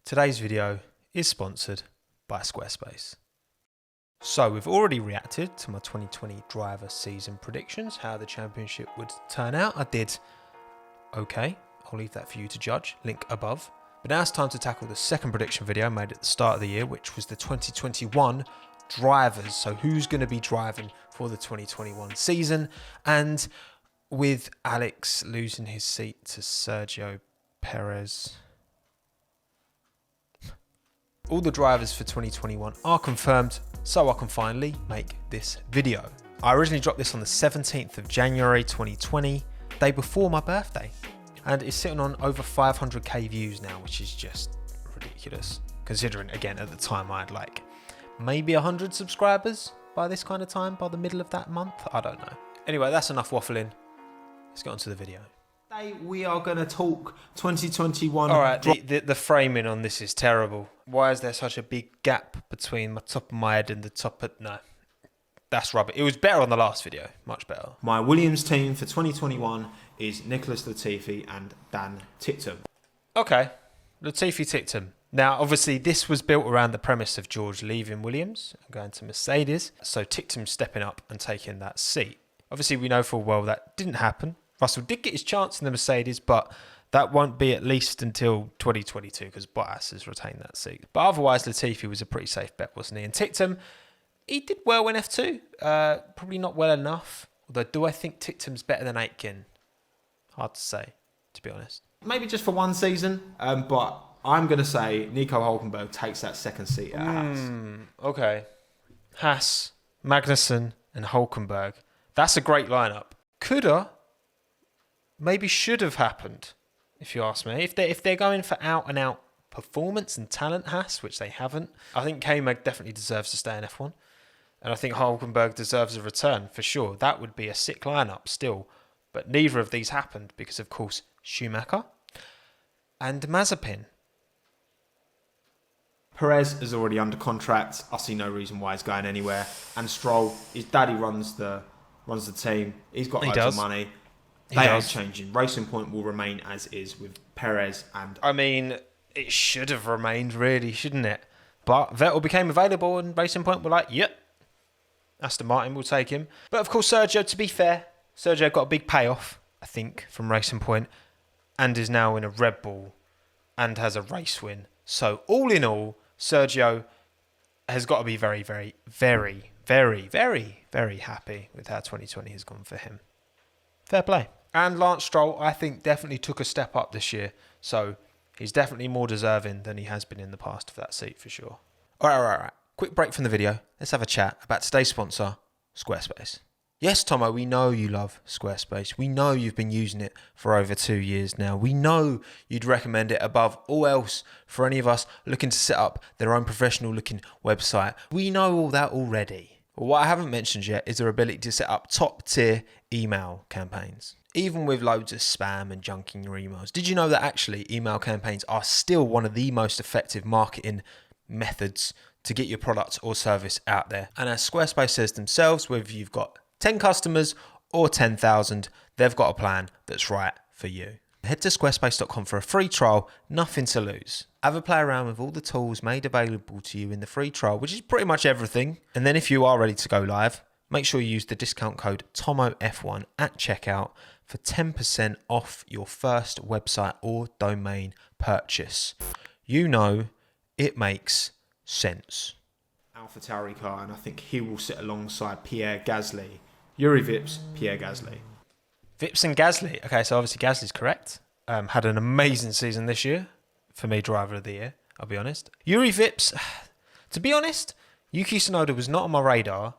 Today's video is sponsored by Squarespace. So we've already reacted to my 2020 driver season predictions, how the championship would turn out. I did okay. I'll leave that for you to judge, link above. But now it's time to tackle the second prediction video I made at the start of the year, which was the 2021 drivers. So who's going to be driving for the 2021 season? And with Alex losing his seat to Sergio Perez, all the drivers for 2021 are confirmed, so I can finally make this video. I originally dropped this on the 17th of January 2020, day before my birthday, and it's sitting on over 500k views now, which is just ridiculous, considering, again, at the time I had like maybe 100 subscribers by this kind of time, by the middle of that month. I don't know. Anyway, that's enough waffling. Let's get on to the video. Today we are going to talk 2021. All right, the framing on this is terrible. Why is there such a big gap between my top of my head and the top of... No, that's rubbish. It was better on the last video, much better. My Williams team for 2021 is Nicholas Latifi and Dan Ticktum. Okay, Latifi Ticktum. Now, obviously, this was built around the premise of George leaving Williams and going to Mercedes, so Ticktum stepping up and taking that seat. Obviously, we know full well that didn't happen. Russell did get his chance in the Mercedes, but that won't be at least until 2022 because Bottas has retained that seat. But otherwise, Latifi was a pretty safe bet, wasn't he? And Ticktum, he did well in F2. Probably not well enough. Although, do I think Ticktum's better than Aitken? Hard to say, to be honest. Maybe just for one season, but I'm going to say Nico Hülkenberg takes that second seat at Haas. Okay. Haas, Magnussen and Hülkenberg. That's a great lineup. Coulda, maybe should have happened, if you ask me. If they're going for out-and-out performance and talent, Haas, which they haven't, I think K-Mag definitely deserves to stay in F1. And I think Hülkenberg deserves a return, for sure. That would be a sick lineup still. But neither of these happened because, of course, Schumacher and Mazepin. Perez is already under contract. I see no reason why he's going anywhere. And Stroll, his daddy runs the team. He's got loads of money. They are changing. Racing Point will remain as is with Perez and... I mean, it should have remained really, shouldn't it? But Vettel became available and Racing Point were like, yep, Aston Martin will take him. But of course, Sergio, to be fair, Sergio got a big payoff, I think, from Racing Point and is now in a Red Bull and has a race win. So all in all, Sergio has got to be very, very, very, very, very, very happy with how 2020 has gone for him. Fair play. And Lance Stroll, I think, definitely took a step up this year. So he's definitely more deserving than he has been in the past of that seat, for sure. All right. Quick break from the video. Let's have a chat about today's sponsor, Squarespace. Yes, Tommo, we know you love Squarespace. We know you've been using it for over 2 years now. We know you'd recommend it above all else for any of us looking to set up their own professional-looking website. We know all that already. But what I haven't mentioned yet is their ability to set up top-tier email campaigns, even with loads of spam and junk in your emails. Did you know that actually email campaigns are still one of the most effective marketing methods to get your product or service out there? And as Squarespace says themselves, whether you've got 10 customers or 10,000, they've got a plan that's right for you. Head to squarespace.com for a free trial, nothing to lose. Have a play around with all the tools made available to you in the free trial, which is pretty much everything. And then if you are ready to go live, make sure you use the discount code TOMMOF1 at checkout for 10% off your first website or domain purchase. You know, it makes sense. AlphaTauri car, and I think he will sit alongside Pierre Gasly. Yuri Vips, Pierre Gasly. Vips and Gasly. Okay, so obviously Gasly's correct. Had an amazing season this year. For me, driver of the year, I'll be honest. Yuri Vips, to be honest, Yuki Tsunoda was not on my radar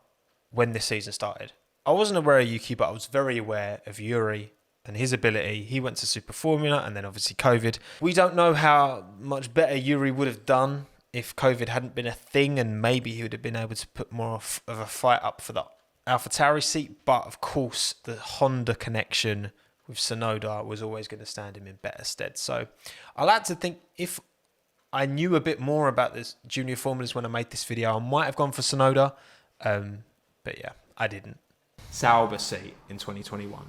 when this season started. I wasn't aware of Yuki, but I was very aware of Yuri and his ability. He went to Super Formula and then obviously COVID. We don't know how much better Yuri would have done if COVID hadn't been a thing, and maybe he would have been able to put more of a fight up for the AlphaTauri seat. But of course, the Honda connection with Tsunoda was always going to stand him in better stead. So I like to think if I knew a bit more about this junior formulas when I made this video, I might have gone for Tsunoda. But yeah, I didn't. Sauber seat in 2021.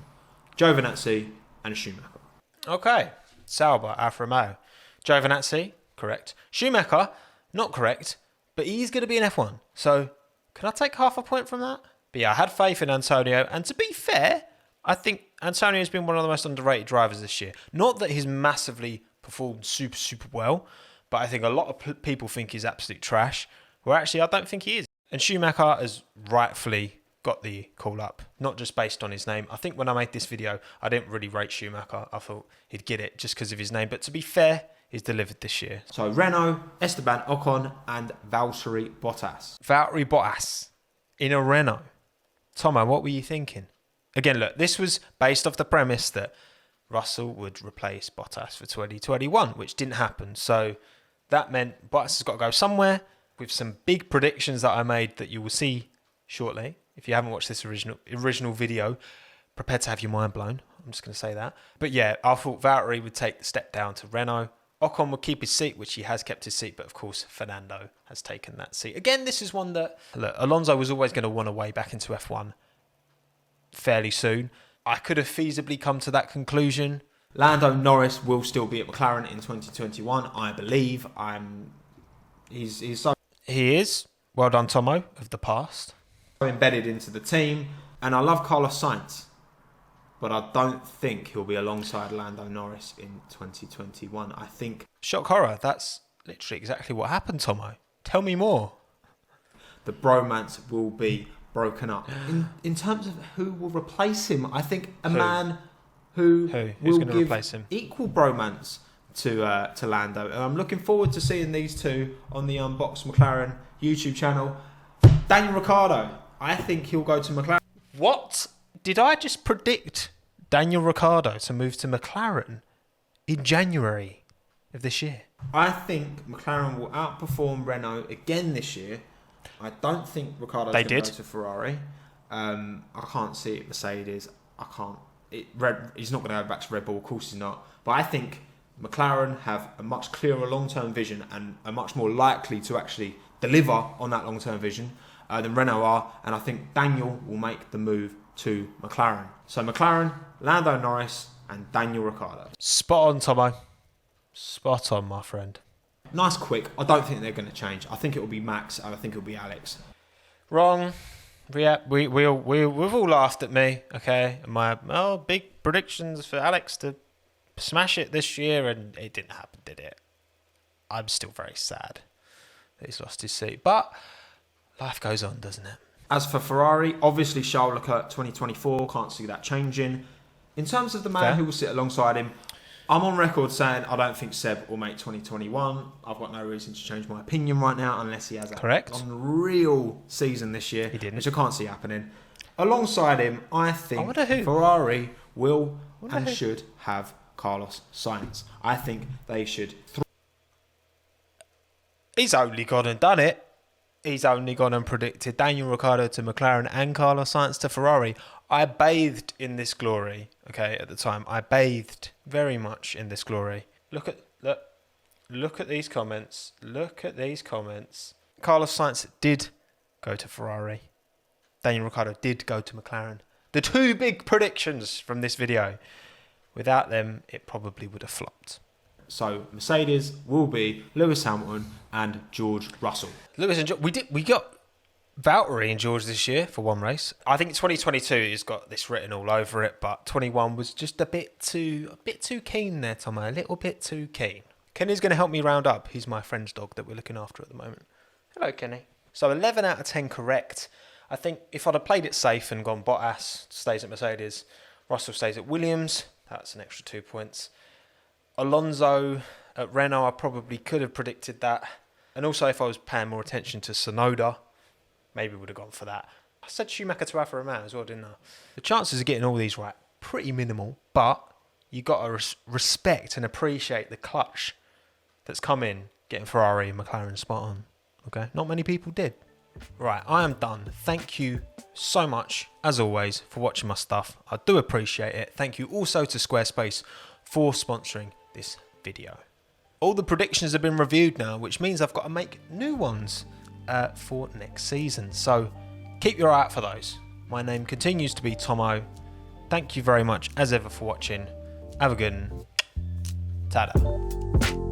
Giovinazzi and Schumacher. Okay, Sauber, Alfa Romeo. Giovinazzi, correct. Schumacher, not correct, but he's going to be in F1. So can I take half a point from that? But yeah, I had faith in Antonio. And to be fair, I think Antonio has been one of the most underrated drivers this year. Not that he's massively performed super, super well, but I think a lot of people think he's absolute trash. Well, actually, I don't think he is. And Schumacher has rightfully got the call up, not just based on his name. I think when I made this video, I didn't really rate Schumacher. I thought he'd get it just because of his name. But to be fair, he's delivered this year. So Renault, Esteban Ocon and Valtteri Bottas. Valtteri Bottas in a Renault. Tommo, what were you thinking? Again, look, this was based off the premise that Russell would replace Bottas for 2021, which didn't happen. So that meant Bottas has got to go somewhere, with some big predictions that I made that you will see shortly. If you haven't watched this original video, prepare to have your mind blown. I'm just going to say that. But yeah, I thought Valtteri would take the step down to Renault. Ocon would keep his seat, which he has kept his seat, but of course Fernando has taken that seat. Again, this is one that, look, Alonso was always going to want a way back into F1 fairly soon. I could have feasibly come to that conclusion. Lando Norris will still be at McLaren in 2021, I believe. He's so... He is. Well done, Tommo, of the past. Embedded into the team. And I love Carlos Sainz, but I don't think he'll be alongside Lando Norris in 2021. I think... Shock horror. That's literally exactly what happened, Tommo. Tell me more. The bromance will be broken up. In terms of who will replace him, I think man who's will give replace him? Equal bromance to Lando. And I'm looking forward to seeing these two on the Unbox McLaren YouTube channel. Daniel Ricciardo. I think he'll go to McLaren. What? Did I just predict Daniel Ricciardo to move to McLaren in January of this year? I think McLaren will outperform Renault again this year. I don't think Ricciardo's going to go to Ferrari. I can't see it Mercedes. He's not going to go back to Red Bull. Of course he's not. But I think McLaren have a much clearer long-term vision and are much more likely to actually deliver on that long-term vision than Renault are. And I think Daniel will make the move to McLaren. So McLaren, Lando Norris and Daniel Ricciardo. Spot on, Tommo. Spot on, my friend. Nice quick. I don't think they're going to change. I think it will be Max and I think it will be Alex. Wrong. Yeah, we've all laughed at me, okay? My big predictions for Alex to smash it this year, and it didn't happen, did it? I'm still very sad that he's lost his seat, but life goes on, doesn't it? As for Ferrari, obviously Charles Leclerc 2024, can't see that changing. In terms of the man who will sit alongside him, I'm on record saying I don't think Seb will make 2021. I've got no reason to change my opinion right now unless he has an unreal season this year, which I can't see happening. Alongside him, I think Ferrari will and should have Carlos Sainz. I think they should... He's only gone and done it. He's only gone and predicted Daniel Ricciardo to McLaren and Carlos Sainz to Ferrari. I bathed in this glory, okay, at the time. I bathed very much in this glory. Look at these comments. Look at these comments. Carlos Sainz did go to Ferrari. Daniel Ricciardo did go to McLaren. The two big predictions from this video. Without them, it probably would have flopped. So Mercedes will be Lewis Hamilton and George Russell. Lewis and George, we got Valtteri and George this year for one race. I think 2022 has got this written all over it, but 21 was just a bit too keen there, Tommo. A little bit too keen. Kenny's going to help me round up. He's my friend's dog that we're looking after at the moment. Hello, Kenny. So 11 out of 10 correct. I think if I'd have played it safe and gone Bottas stays at Mercedes, Russell stays at Williams, that's an extra 2 points. Alonso at Renault, I probably could have predicted that. And also if I was paying more attention to Tsunoda, maybe would have gone for that. I said Schumacher to Alfa Romeo as well, didn't I? The chances of getting all these right, pretty minimal, but you got to respect and appreciate the clutch that's come in getting Ferrari and McLaren spot on. Okay, not many people did. Right, I am done. Thank you so much, as always, for watching my stuff. I do appreciate it. Thank you also to Squarespace for sponsoring this video. All the predictions have been reviewed now, which means I've got to make new ones for next season. So keep your eye out for those. My name continues to be Tommo. Thank you very much, as ever, for watching. Have a good one. Ta-da.